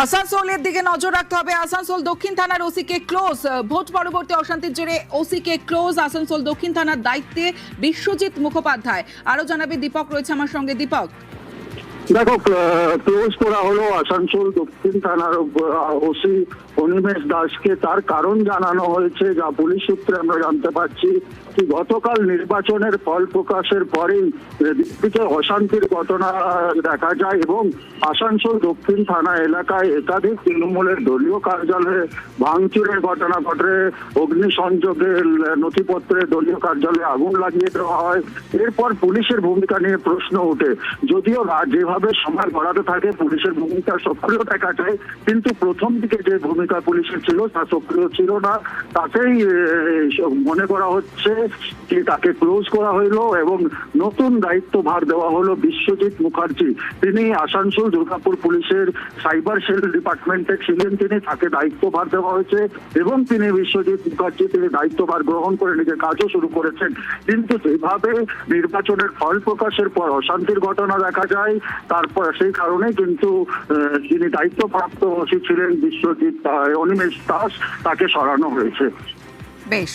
আসানসোলের দিকে নজর রাখতে হবে। আসানসোল দক্ষিণ থানার ওসিকে ক্লোজ। ভোট পরবর্তী অশান্তির জেরে ওসিকে ক্লোজ। আসানসোল দক্ষিণ থানার দায়িত্বে বিশ্বজিৎ মুখোপাধ্যায়। আরো জানাবে দীপক, রয়েছে আমার সঙ্গে। দীপক, দেখো, ক্লোজ করা হলো আসানসোল দক্ষিণ থানার ওসি অনিমেষ দাসকে। তার কারণ জানানো হয়েছে, যা পুলিশ সূত্রে আমরা জানতে পারছি, যে গতকাল নির্বাচনের ফল প্রকাশের পরেই দিকে অশান্তির ঘটনা দেখা যায় এবং আসানসোল দক্ষিণ থানা এলাকায় একাধিক তৃণমূলের দলীয় কার্যালয়ে ভাঙচুরের ঘটনা ঘটে। অগ্নিসংযোগের নথিপত্রে দলীয় কার্যালয়ে আগুন লাগিয়ে দেওয়া হয়। এরপর পুলিশের ভূমিকা নিয়ে প্রশ্ন ওঠে। যদিও যেভাবে সময় গড়াতে থাকে পুলিশের ভূমিকা সক্রিয় দেখা যায়, কিন্তু প্রথম দিকে যে ভূমিকা পুলিশের ছিল তা সক্রিয় ছিল না। তাকেই মনে করা হচ্ছে যে তাকে ক্লোজ করা হইলো এবং নতুন দায়িত্বভার দেওয়া হলো বিশ্বজিৎ মুখার্জি। তিনি আসানসোল দুর্গাপুর পুলিশের সাইবার সেল ডিপার্টমেন্টে ছিলেন। তাকে দায়িত্বভার দেওয়া হয়েছে এবং তিনি বিশ্বজিৎ মুখার্জি তিনি দায়িত্বভার গ্রহণ করে নিজের কাজও শুরু করেছেন। কিন্তু যেভাবে নির্বাচনের ফল প্রকাশের পর অশান্তির ঘটনা দেখা যায়, তারপর সেই কারণে কিন্তু যিনি দায়িত্বপ্রাপ্ত ওসি ছিলেন বিশ্বজিৎ অনিমেষ দাস, তাকে সরানো হয়েছে। বেশ।